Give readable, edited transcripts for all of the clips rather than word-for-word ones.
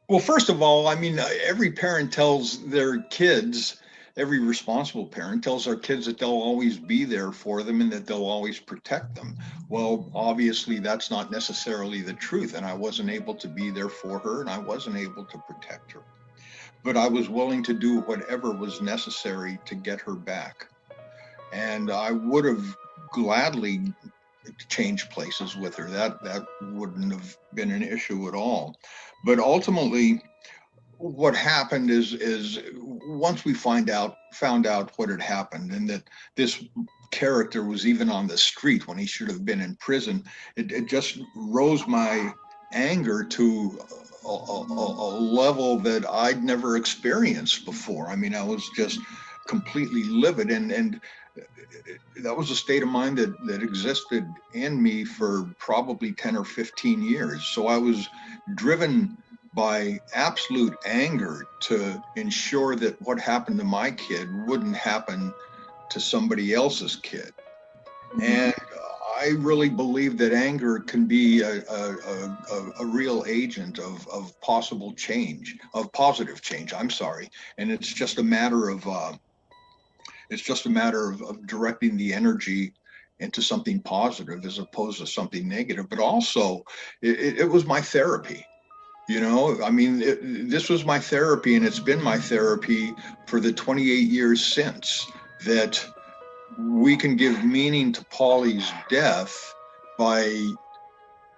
Well, first of all, I mean, every parent tells their kids, every responsible parent tells their kids that they'll always be there for them and that they'll always protect them. Well, obviously, that's not necessarily the truth. And I wasn't able to be there for her and I wasn't able to protect her. But I was willing to do whatever was necessary to get her back. And I would have gladly changed places with her. That wouldn't have been an issue at all. But ultimately, what happened is once we found out what had happened and that this character was even on the street when he should have been in prison, it just rose my anger to a level that I'd never experienced before. I mean, I was just completely livid, and that was a state of mind that existed in me for probably 10 or 15 years. So I was driven by absolute anger to ensure that what happened to my kid wouldn't happen to somebody else's kid. And I really believe that anger can be a real agent of possible change, of positive change. I'm sorry. And it's just a matter of directing the energy into something positive as opposed to something negative. But also, it was my therapy. You know, I mean, this was my therapy, and it's been my therapy for the 28 years since, that we can give meaning to Polly's death by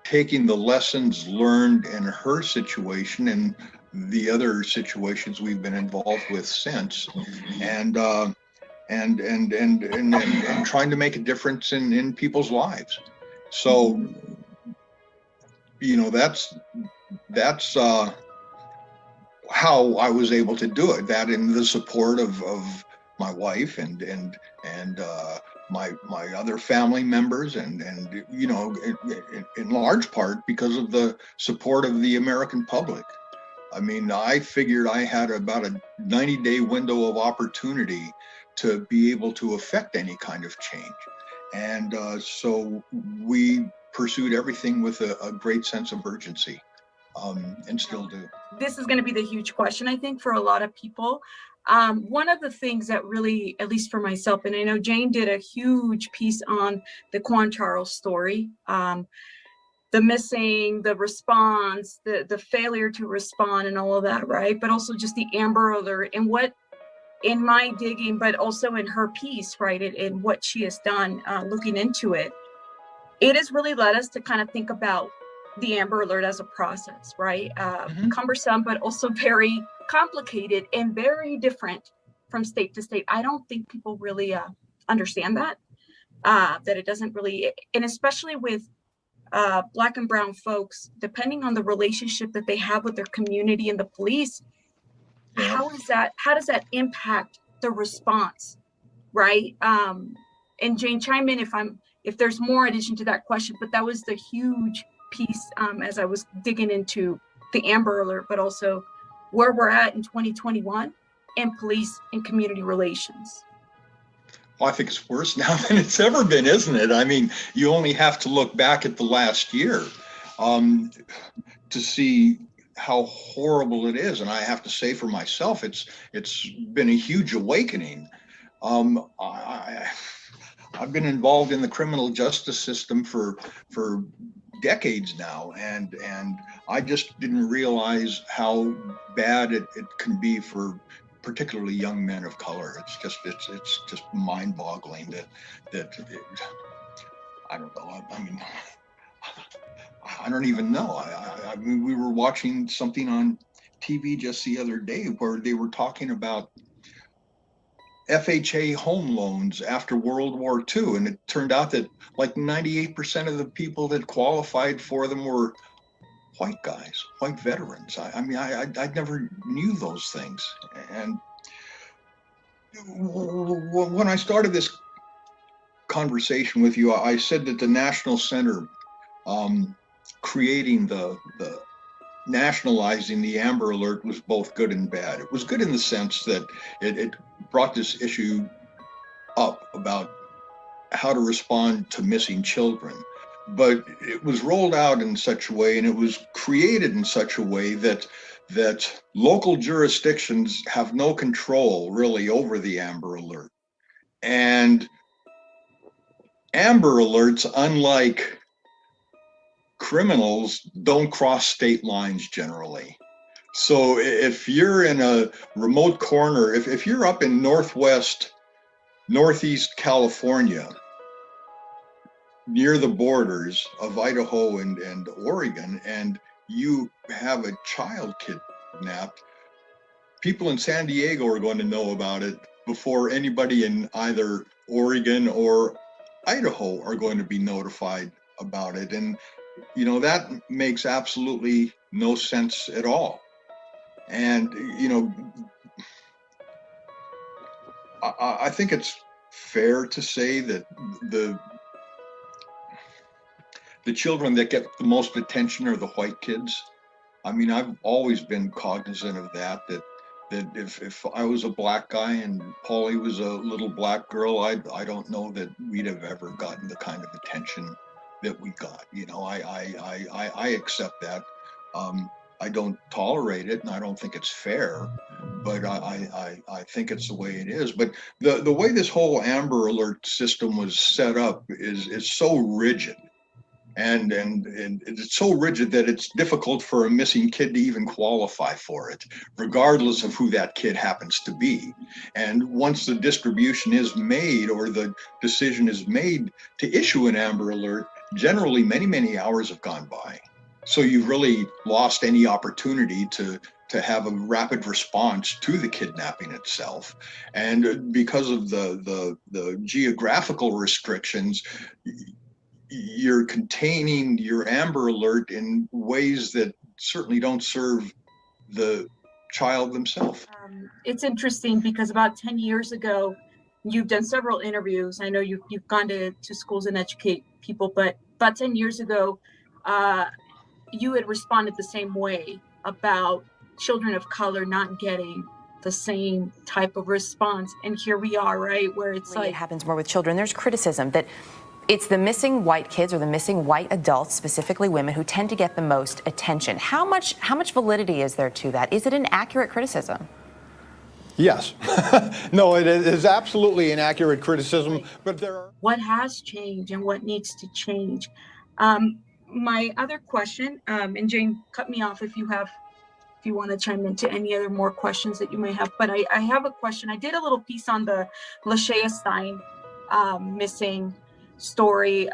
taking the lessons learned in her situation and the other situations we've been involved with since, and and trying to make a difference in people's lives. So, you know, that's how I was able to do it. That in the support of my wife and my other family members, and you know, in large part because of the support of the American public. I mean, I figured I had about a 90-day window of opportunity to be able to affect any kind of change. And so we pursued everything with a great sense of urgency, and still do. This is going to be the huge question, I think, for a lot of people. One of the things that really, at least for myself, and I know Jane did a huge piece on the Quan Charles story, the missing, the response, the failure to respond, and all of that, right? But also just the Amber Alert and what, in my digging, but also in her piece, right, and what she has done, looking into it, it has really led us to kind of think about the Amber Alert as a process, right? Cumbersome, but also very complicated and very different from state to state. I don't think people really understand that, that it doesn't really, and especially with Black and brown folks, depending on the relationship that they have with their community and the police, Yeah. how does that impact the response, right? And Jane, chime in if there's more addition to that question, but that was the huge piece, as I was digging into the Amber Alert, but also where we're at in 2021 and police and community relations. Well, I think it's worse now than it's ever been, isn't it? I mean, you only have to look back at the last year um, to see how horrible it is. And I have to say for myself, it's been a huge awakening. I've been involved in the criminal justice system for decades now, and I just didn't realize how bad it can be for particularly young men of color. It's just mind-boggling that I don't know. I mean, I don't even know. I mean, we were watching something on TV just the other day where they were talking about FHA home loans after World War II. And it turned out that like 98% of the people that qualified for them were white guys, white veterans. I mean, I never knew those things. And when I started this conversation with you, I said that the National Center creating the nationalizing the Amber Alert was both good and bad. It was good in the sense that it brought this issue up about how to respond to missing children. But it was rolled out in such a way and it was created in such a way that that local jurisdictions have no control really over the Amber Alert. And Amber Alerts, unlike criminals, don't cross state lines generally. So if you're in a remote corner, if you're up in northeast California, near the borders of Idaho and Oregon, and you have a child kidnapped, people in San Diego are going to know about it before anybody in either Oregon or Idaho are going to be notified about it. And, you know, that makes absolutely no sense at all. And, you know, I think it's fair to say that the children that get the most attention are the white kids. I mean, I've always been cognizant of that if I was a black guy and Polly was a little black girl, I don't know that we'd have ever gotten the kind of attention that we got. You know, I accept that. I don't tolerate it, and I don't think it's fair, but I think it's the way it is. But the way this whole Amber Alert system was set up is so rigid. And it's so rigid that it's difficult for a missing kid to even qualify for it, regardless of who that kid happens to be. And once the distribution is made or the decision is made to issue an Amber Alert, generally many hours have gone by. So you've really lost any opportunity to have a rapid response to the kidnapping itself. And because of the geographical restrictions, you're containing your Amber Alert in ways that certainly don't serve the child themselves. It's interesting because about 10 years ago, you've done several interviews. I know you've gone to schools and educate people, but about 10 years ago, you had responded the same way about children of color not getting the same type of response. And here we are, right, where it's like... It happens more with children. There's criticism that it's the missing white kids or the missing white adults, specifically women, who tend to get the most attention. How much validity is there to that? Is it an accurate criticism? Yes. No, it is absolutely an accurate criticism, but there are... What has changed and what needs to change? My other question, and Jane, cut me off if you want to chime into any other more questions that you may have, but I have a question. I did a little piece on the Lashaya Stein missing story.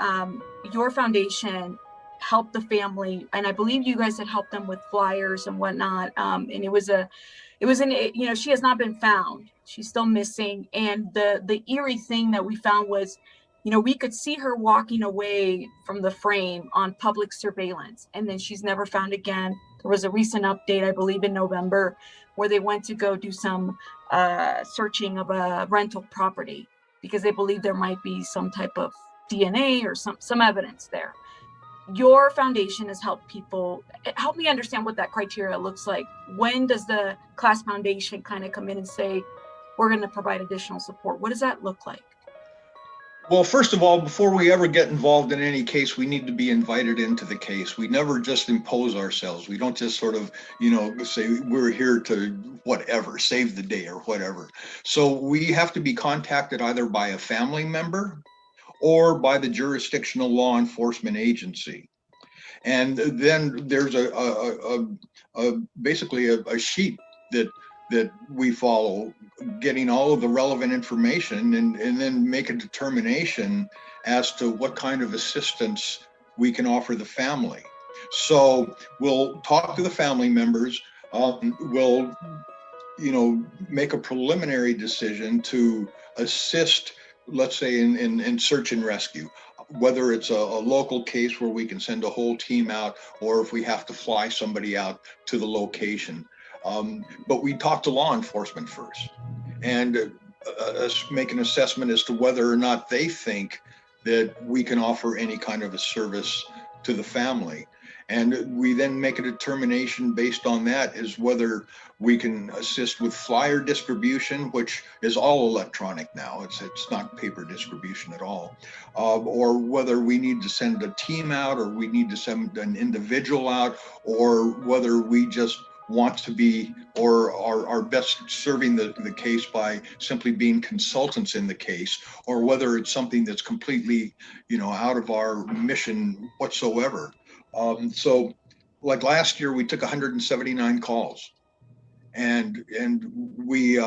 Your foundation helped the family, and I believe you guys had helped them with flyers and whatnot. And it was you know, she has not been found. She's still missing. And the eerie thing that we found was, you know, we could see her walking away from the frame on public surveillance, and then she's never found again. There was a recent update, I believe in November, where they went to go do some searching of a rental property because they believe there might be some type of DNA or some evidence there. Your foundation has helped people. Help me understand what that criteria looks like. When does the Klaas Foundation kind of come in and say, we're going to provide additional support? What does that look like? Well, first of all, before we ever get involved in any case, we need to be invited into the case. We never just impose ourselves. We don't just sort of, you know, say we're here to whatever, save the day or whatever. So we have to be contacted either by a family member or by the jurisdictional law enforcement agency. And then there's basically a sheet that we follow, getting all of the relevant information and then make a determination as to what kind of assistance we can offer the family. So we'll talk to the family members, we'll, you know, make a preliminary decision to assist, let's say in search and rescue, whether it's a local case where we can send a whole team out, or if we have to fly somebody out to the location. But we talk to law enforcement first and make an assessment as to whether or not they think that we can offer any kind of a service to the family. And we then make a determination based on that as whether we can assist with flyer distribution, which is all electronic now. It's not paper distribution at all. Or whether we need to send a team out, or we need to send an individual out, or whether we just want to be or are best serving the case by simply being consultants in the case, or whether it's something that's completely, out of our mission whatsoever. So like last year, we took 179 calls, and we,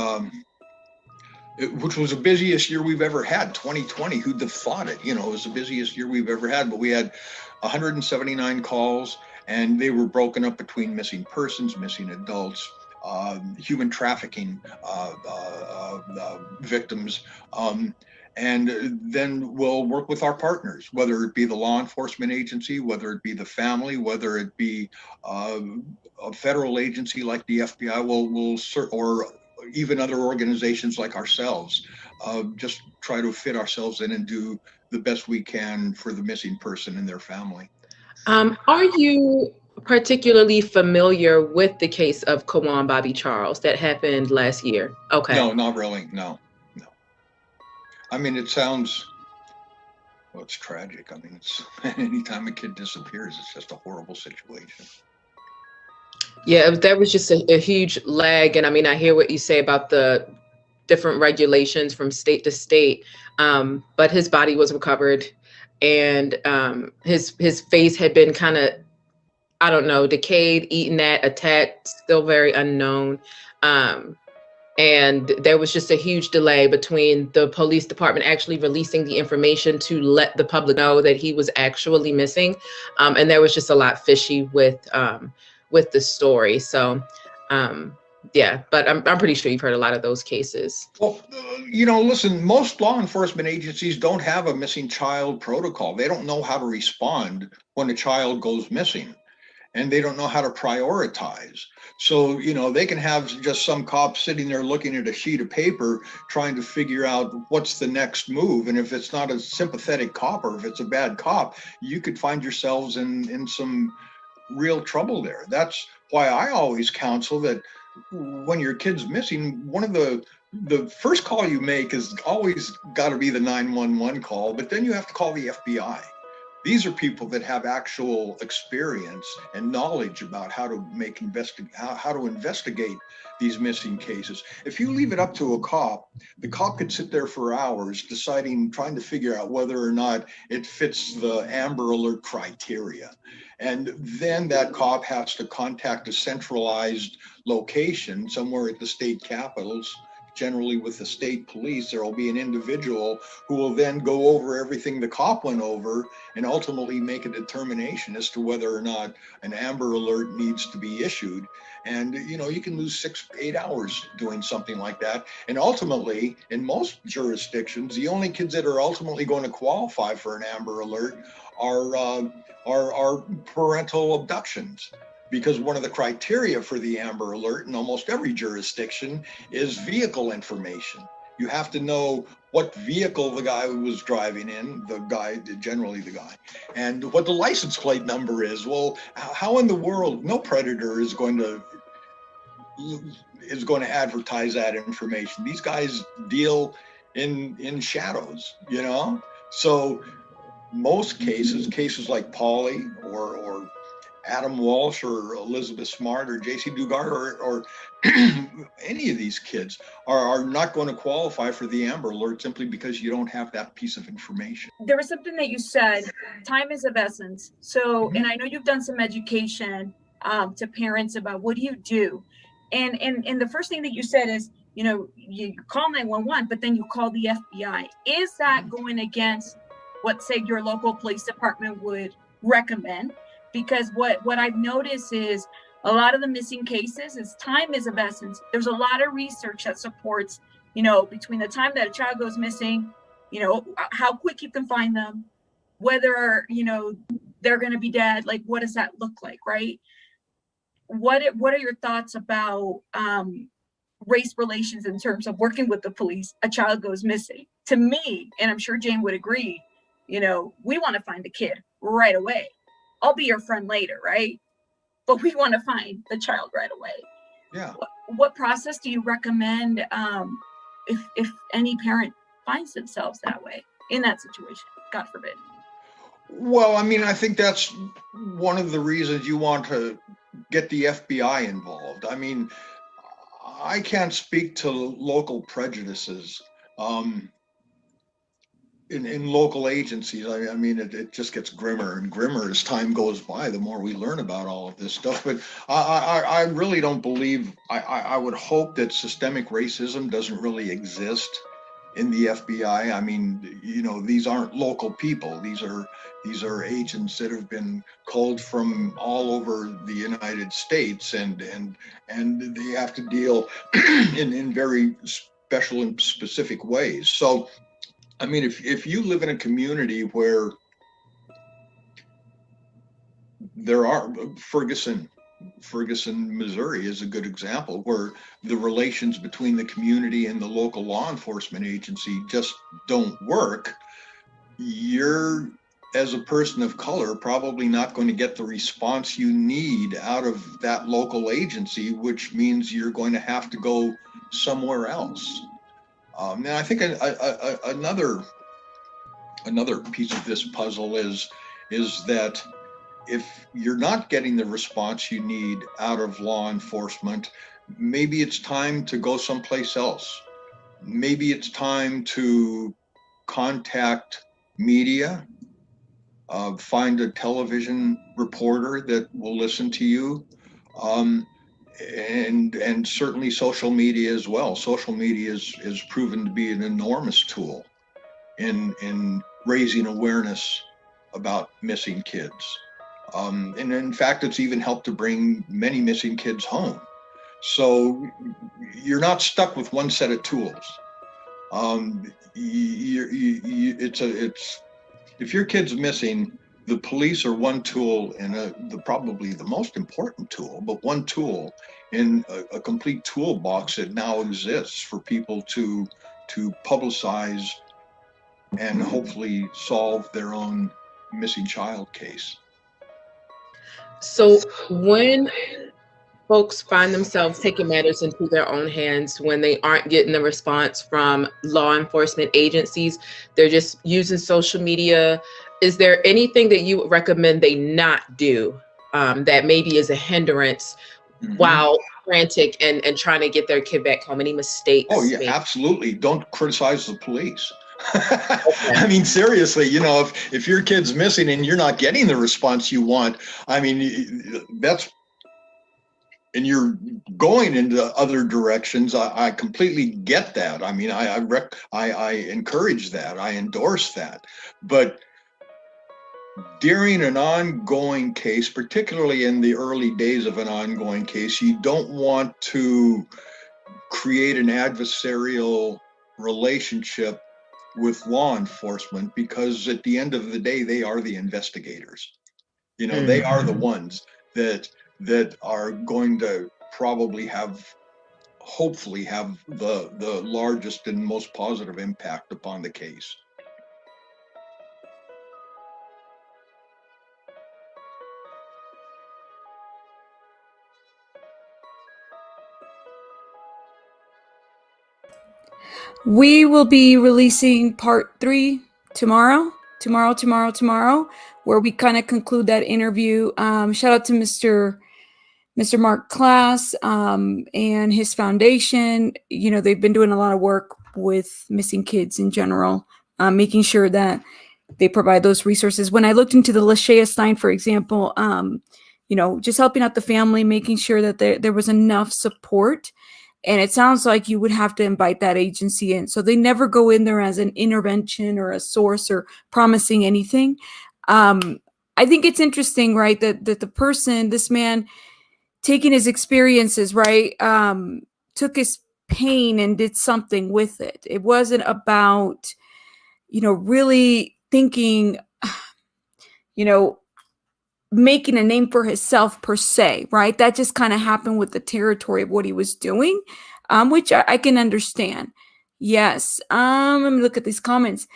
which was the busiest year we've ever had. 2020, who'd have thought it? It was the busiest year we've ever had, but we had 179 calls, and they were broken up between missing persons, missing adults, human trafficking victims. And then we'll work with our partners, whether it be the law enforcement agency, whether it be the family, whether it be a federal agency like the FBI, or even other organizations like ourselves, just try to fit ourselves in and do the best we can for the missing person and their family. Are you particularly familiar with the case of Kawan Bobby Charles that happened last year? Okay. No, not really. No. I mean, it sounds, well, it's tragic. I mean, it's anytime a kid disappears, it's just a horrible situation. Yeah, that was just a huge lag. And I mean, I hear what you say about the different regulations from state to state, but his body was recovered, and his face had been kind of, I don't know, decayed, eaten at, attacked, still very unknown. And there was just a huge delay between the police department actually releasing the information to let the public know that he was actually missing. And there was just a lot fishy with the story. So, yeah, but I'm pretty sure you've heard a lot of those cases. Well, listen, most law enforcement agencies don't have a missing child protocol. They don't know how to respond when a child goes missing, and they don't know how to prioritize. So, they can have just some cop sitting there looking at a sheet of paper, trying to figure out what's the next move. And if it's not a sympathetic cop, or if it's a bad cop, you could find yourselves in some real trouble there. That's why I always counsel that when your kid's missing, one of the first call you make is always got to be the 911 call, but then you have to call the FBI. These are people that have actual experience and knowledge about how to how to investigate these missing cases. If you leave it up to a cop, the cop could sit there for hours trying to figure out whether or not it fits the Amber Alert criteria. And then that cop has to contact a centralized location somewhere at the state capitals. Generally with the state police, there will be an individual who will then go over everything the cop went over and ultimately make a determination as to whether or not an Amber Alert needs to be issued. And, you can lose 6 to 8 hours doing something like that. And ultimately, in most jurisdictions, the only kids that are ultimately going to qualify for an Amber Alert are parental abductions. Because one of the criteria for the Amber Alert in almost every jurisdiction is vehicle information. You have to know what vehicle the guy was driving in, generally the guy, and what the license plate number is. Well, how in the world, no predator is going to advertise that information. These guys deal in shadows, So most cases like Polly or Adam Walsh or Elizabeth Smart or JC Dugard or any of these kids are not going to qualify for the Amber Alert simply because you don't have that piece of information. There was something that you said, time is of essence. So, and I know you've done some education to parents about what do you do? And the first thing that you said is, you call 911, but then you call the FBI. Is that going against what, say, your local police department would recommend? Because what I've noticed is a lot of the missing cases is time is of essence. There's a lot of research that supports, between the time that a child goes missing, how quick you can find them, whether, they're going to be dead. Like, what does that look like, right? What are your thoughts about race relations in terms of working with the police? A child goes missing. To me, and I'm sure Jane would agree, we want to find the kid right away. I'll be your friend later, right? But we want to find the child right away. Yeah. What process do you recommend if any parent finds themselves that way in that situation? God forbid. Well, I mean, I think that's one of the reasons you want to get the FBI involved. I mean, I can't speak to local prejudices in local agencies. I mean, it just gets grimmer and grimmer as time goes by, the more we learn about all of this stuff. But I really don't believe, I would hope that systemic racism doesn't really exist in the FBI. I mean, you know, these aren't local people. These are agents that have been called from all over the United States, and they have to deal in very special and specific ways. So, I mean, if you live in a community where there are Ferguson, Missouri is a good example, where the relations between the community and the local law enforcement agency just don't work, you're, as a person of color, probably not going to get the response you need out of that local agency, which means you're going to have to go somewhere else. And I think another piece of this puzzle is that if you're not getting the response you need out of law enforcement, maybe it's time to go someplace else. Maybe it's time to contact media, find a television reporter that will listen to you, and certainly social media as well. Social media is proven to be an enormous tool in raising awareness about missing kids. And in fact, it's even helped to bring many missing kids home. So you're not stuck with one set of tools. If your kid's missing, the police are one tool, and probably the most important tool, but one tool in a complete toolbox that now exists for people to publicize and hopefully solve their own missing child case. So when folks find themselves taking matters into their own hands, when they aren't getting the response from law enforcement agencies, they're just using social media, is there anything that you would recommend they not do that maybe is a hindrance while frantic and trying to get their kid back home? Any mistakes? Oh yeah, absolutely. Don't criticize the police. I mean, seriously, you know, if your kid's missing and you're not getting the response you want, I mean, and you're going into other directions, I completely get that. I mean, I encourage that, I endorse that. But during an ongoing case, particularly in the early days of an ongoing case, you don't want to create an adversarial relationship with law enforcement, because at the end of the day, they are the investigators. You know, they are the ones that are going to probably hopefully have the largest and most positive impact upon the case. We will be releasing part 3 tomorrow, where we kind of conclude that interview. Shout out to Mr. Marc Klaas and his foundation. You know, they've been doing a lot of work with missing kids in general, making sure that they provide those resources. When I looked into the Lashea Stein, for example, you know, just helping out the family, making sure that there was enough support. And it sounds like you would have to invite that agency in. So they never go in there as an intervention or a source or promising anything. I think it's interesting, right, that the person, this man, taking his experiences, right, took his pain and did something with it. It wasn't about, you know, really thinking, you know, making a name for himself per se, right? That just kind of happened with the territory of what he was doing, which I can understand. Yes. Let me look at these comments.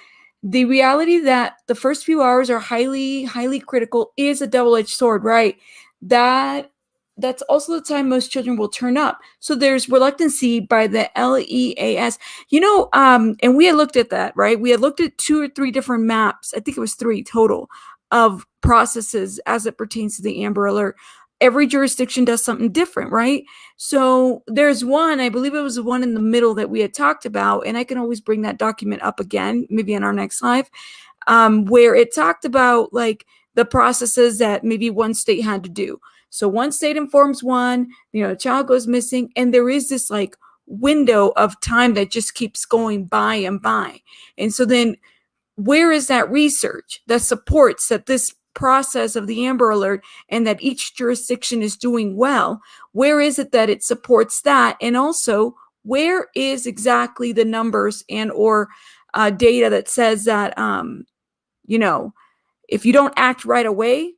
The reality that the first few hours are highly, highly critical is a double-edged sword, right? That's also the time most children will turn up. So there's reluctancy by the LEAS, you know, and we had looked at that, right? We had looked at 2 or 3 different maps. I think it was 3 total of processes as it pertains to the Amber Alert. every jurisdiction does something different, right? So there's one, I believe it was the one in the middle that we had talked about, and I can always bring that document up again, maybe in our next live, where it talked about like the processes that maybe one state had to do. So one state informs one, a child goes missing, and there is this like window of time that just keeps going by and by. And so then where is that research that supports that this process of the Amber Alert and that each jurisdiction is doing well? Where is it that it supports that? And also, where is exactly the numbers and or data that says that, if you don't act right away,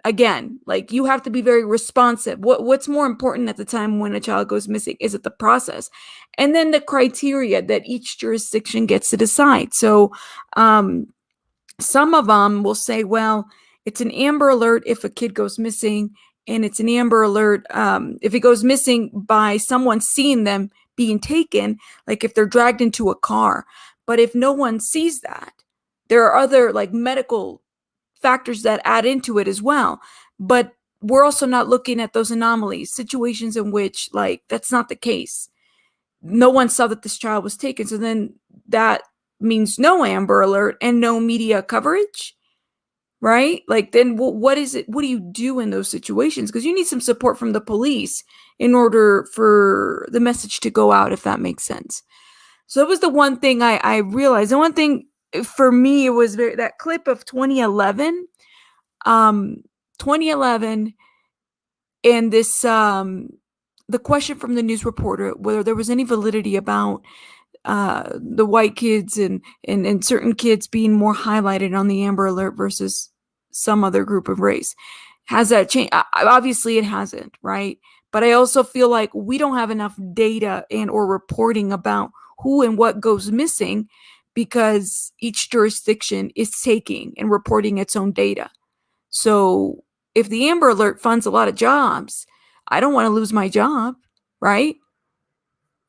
again, like you have to be very responsive. What's more important at the time when a child goes missing? Is it the process? And then the criteria that each jurisdiction gets to decide. So some of them will say, well, it's an Amber Alert if a kid goes missing, and it's an Amber Alert if it goes missing by someone seeing them being taken, like if they're dragged into a car. But if no one sees that, there are other like medical factors that add into it as well. But we're also not looking at those anomalies, situations in which like that's not the case. No one saw that this child was taken. So then that means no Amber Alert and no media coverage, right? Like then what is it? What do you do in those situations? Because you need some support from the police in order for the message to go out, if that makes sense. So that was the one thing I realized. The one thing for me, it was that clip of 2011, 2011, and this, the question from the news reporter, whether there was any validity about the white kids and certain kids being more highlighted on the Amber Alert versus some other group of race. Has that changed? Obviously it hasn't, right? But I also feel like we don't have enough data and or reporting about who and what goes missing, because each jurisdiction is taking and reporting its own data. So if the Amber Alert funds a lot of jobs, I don't want to lose my job, right?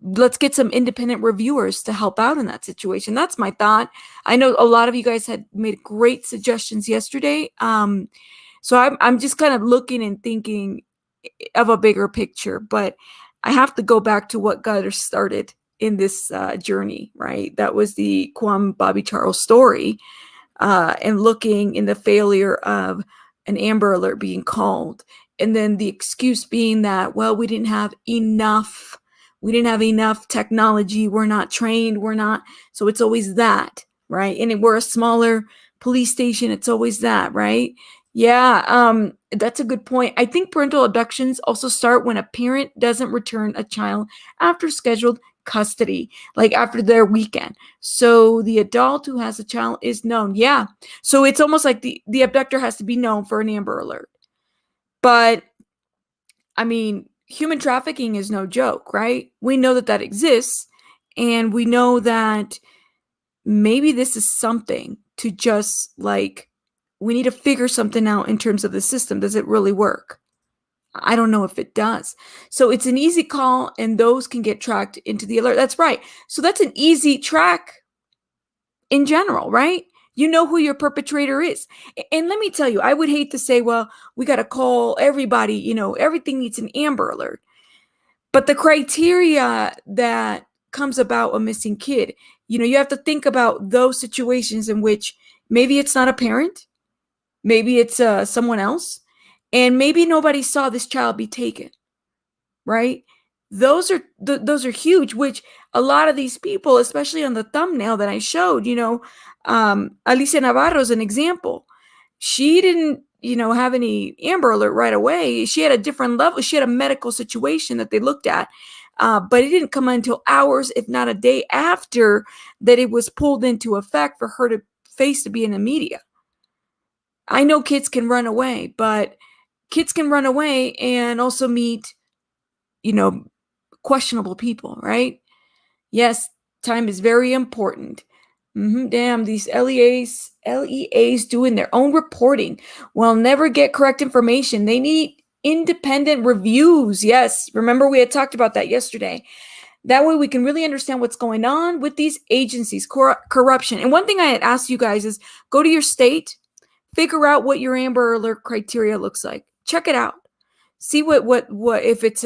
Let's get some independent reviewers to help out in that situation. That's my thought. I know a lot of you guys had made great suggestions yesterday. So I'm just kind of looking and thinking of a bigger picture, but I have to go back to what got us started in this journey, right? That was the Kwame Bobby Charles story, and looking in the failure of an Amber Alert being called. And then the excuse being that, well, we didn't have enough technology. We're not trained. So it's always that, right? And we're a smaller police station. It's always that, right? Yeah, that's a good point. I think parental abductions also start when a parent doesn't return a child after scheduled custody, like after their weekend. So the adult who has a child is known. Yeah. So it's almost like the abductor has to be known for an Amber Alert. But I mean, human trafficking is no joke, right? We know that exists, and we know that maybe this is something to just like, we need to figure something out in terms of the system. Does it really work? I don't know if it does. So it's an easy call, and those can get tracked into the alert. That's right. So that's an easy track in general, right? You know who your perpetrator is. And let me tell you, I would hate to say, well, we got to call everybody, everything needs an Amber Alert. But the criteria that comes about a missing kid, you have to think about those situations in which maybe it's not a parent, maybe it's someone else, and maybe nobody saw this child be taken, right? Those are huge, which a lot of these people, especially on the thumbnail that I showed, Alicia Navarro is an example. She didn't, have any Amber Alert right away. She had a different level. She had a medical situation that they looked at, but it didn't come until hours, if not a day after that it was pulled into effect for her to face to be in the media. I know kids can run away, but kids can run away and also meet, questionable people, right? Yes, time is very important. Damn, these LEAs doing their own reporting will never get correct information. They need independent reviews. Yes, remember we had talked about that yesterday. That way we can really understand what's going on with these agencies, corruption. And one thing I had asked you guys is go to your state, figure out what your Amber Alert criteria looks like. check it out. See what if it's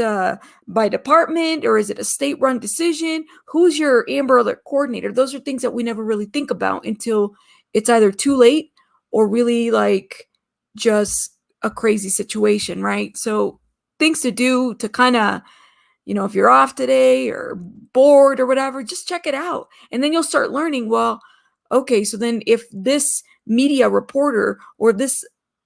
by department, or is it a state-run decision? Who's your Amber Alert coordinator? Those are things that we never really think about until it's either too late or really like just a crazy situation, right? So things to do to kind of, if you're off today or bored or whatever, just check it out. And then you'll start learning, well, okay, so then if this media reporter or this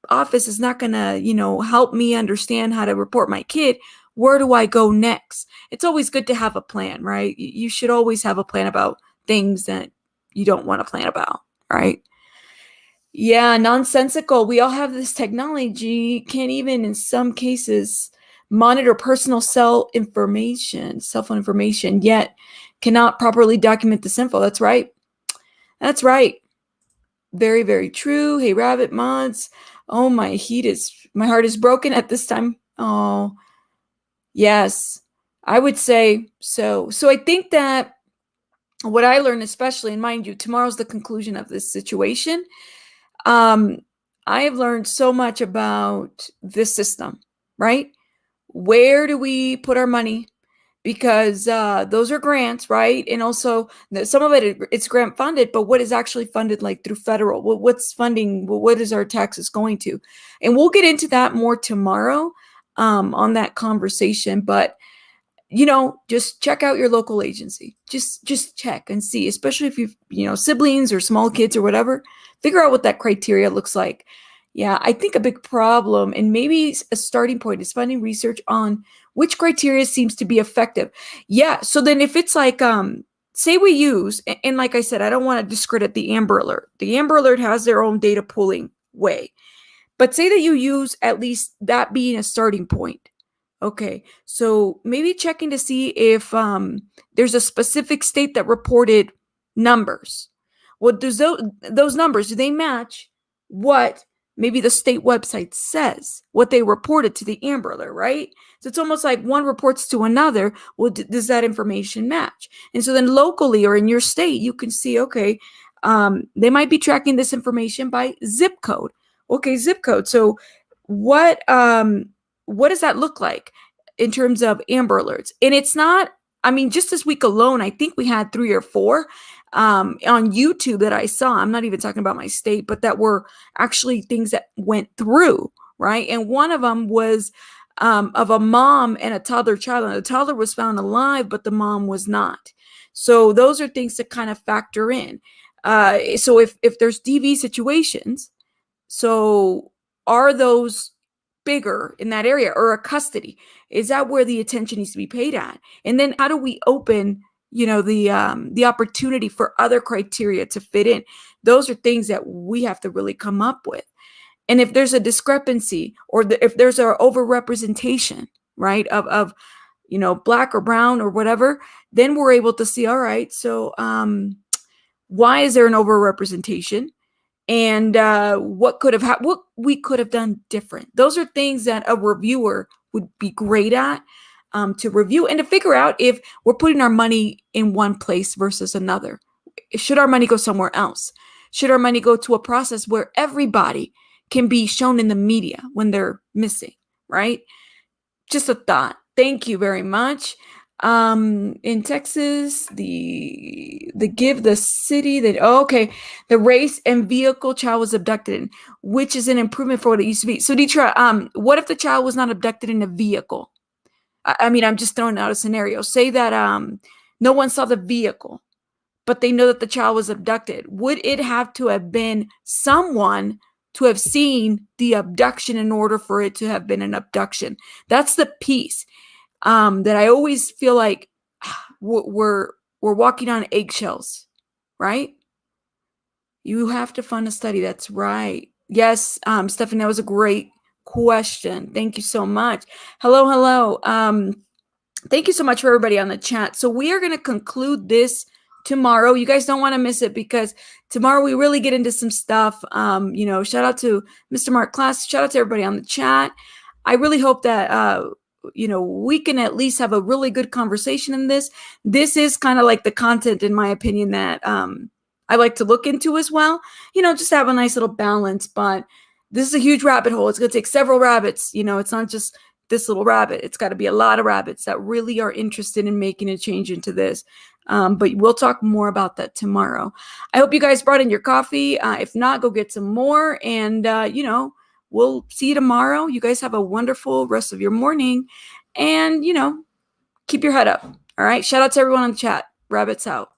office is not going to, help me understand how to report my kid, where do I go next? It's always good to have a plan, right? You should always have a plan about things that you don't want to plan about, right? Yeah, nonsensical. We all have this technology, can't even in some cases monitor personal cell phone information, yet cannot properly document this info. That's right. That's right. Very, very true. Hey, Rabbit Mods. Oh, my heart is broken at this time. Oh, yes, I would say so. So I think that what I learned, especially, and mind you, tomorrow's the conclusion of this situation. I have learned so much about this system, right? Where do we put our money? Because those are grants, right? And also some of it's grant funded, but what is actually funded like through federal? What's funding? What is our taxes going to? And we'll get into that more tomorrow on that conversation. But just check out your local agency. Just check and see, especially if you've siblings or small kids or whatever. Figure out what that criteria looks like. Yeah, I think a big problem, and maybe a starting point, is finding research on which criteria seems to be effective. Yeah, so then if it's like, say we use, and like I said, I don't want to discredit the Amber Alert. The Amber Alert has their own data pooling way. But say that you use at least that being a starting point. Okay, so maybe checking to see if there's a specific state that reported numbers. Well, those numbers, do they match what maybe the state website says, what they reported to the Amber Alert, right? So it's almost like one reports to another. Well, does that information match? And so then locally or in your state, you can see, okay, they might be tracking this information by zip code. Okay, zip code. So what does that look like in terms of Amber Alerts? And it's not, just this week alone, I think we had 3 or 4 on YouTube that I saw. I'm not even talking about my state, but that were actually things that went through, right? And one of them was of a mom and a toddler child, and the toddler was found alive, but the mom was not. So those are things to kind of factor in. So if there's DV situations, so are those bigger in that area, or a custody? Is that where the attention needs to be paid at? And then how do we open the opportunity for other criteria to fit in? Those are things that we have to really come up with. And if there's a discrepancy, or if there's an overrepresentation, right, of black or brown or whatever, then we're able to see, all right, so why is there an overrepresentation? And what we could have done different. Those are things that a reviewer would be great at, to review and to figure out if we're putting our money in one place versus another. Should our money go somewhere else? Should our money go to a process where everybody can be shown in the media when they're missing, right? Just a thought. Thank you very much. In Texas, the give the city that, okay, the race and vehicle child was abducted in, which is an improvement for what it used to be. So Deetra, what if the child was not abducted in a vehicle? I'm just throwing out a scenario. Say that no one saw the vehicle, but they know that the child was abducted. Would it have to have been someone to have seen the abduction in order for it to have been an abduction? That's the piece that I always feel like we're walking on eggshells, right? You have to fund a study. That's right. Yes, Stephanie, that was a great question. Thank you so much. Hello. Thank you so much for everybody on the chat. So we are going to conclude this tomorrow. You guys don't want to miss it, because tomorrow we really get into some stuff. Shout out to Mr. Marc Klaas. Shout out to everybody on the chat. I really hope that we can at least have a really good conversation in this. This is kind of like the content, in my opinion, that I like to look into as well. Just have a nice little balance. But this is a huge rabbit hole. It's going to take several rabbits. You know, it's not just this little rabbit. It's got to be a lot of rabbits that really are interested in making a change into this. But we'll talk more about that tomorrow. I hope you guys brought in your coffee. If not, go get some more. And, you know, we'll see you tomorrow. You guys have a wonderful rest of your morning. And, you know, keep your head up. All right. Shout out to everyone on the chat. Rabbits out.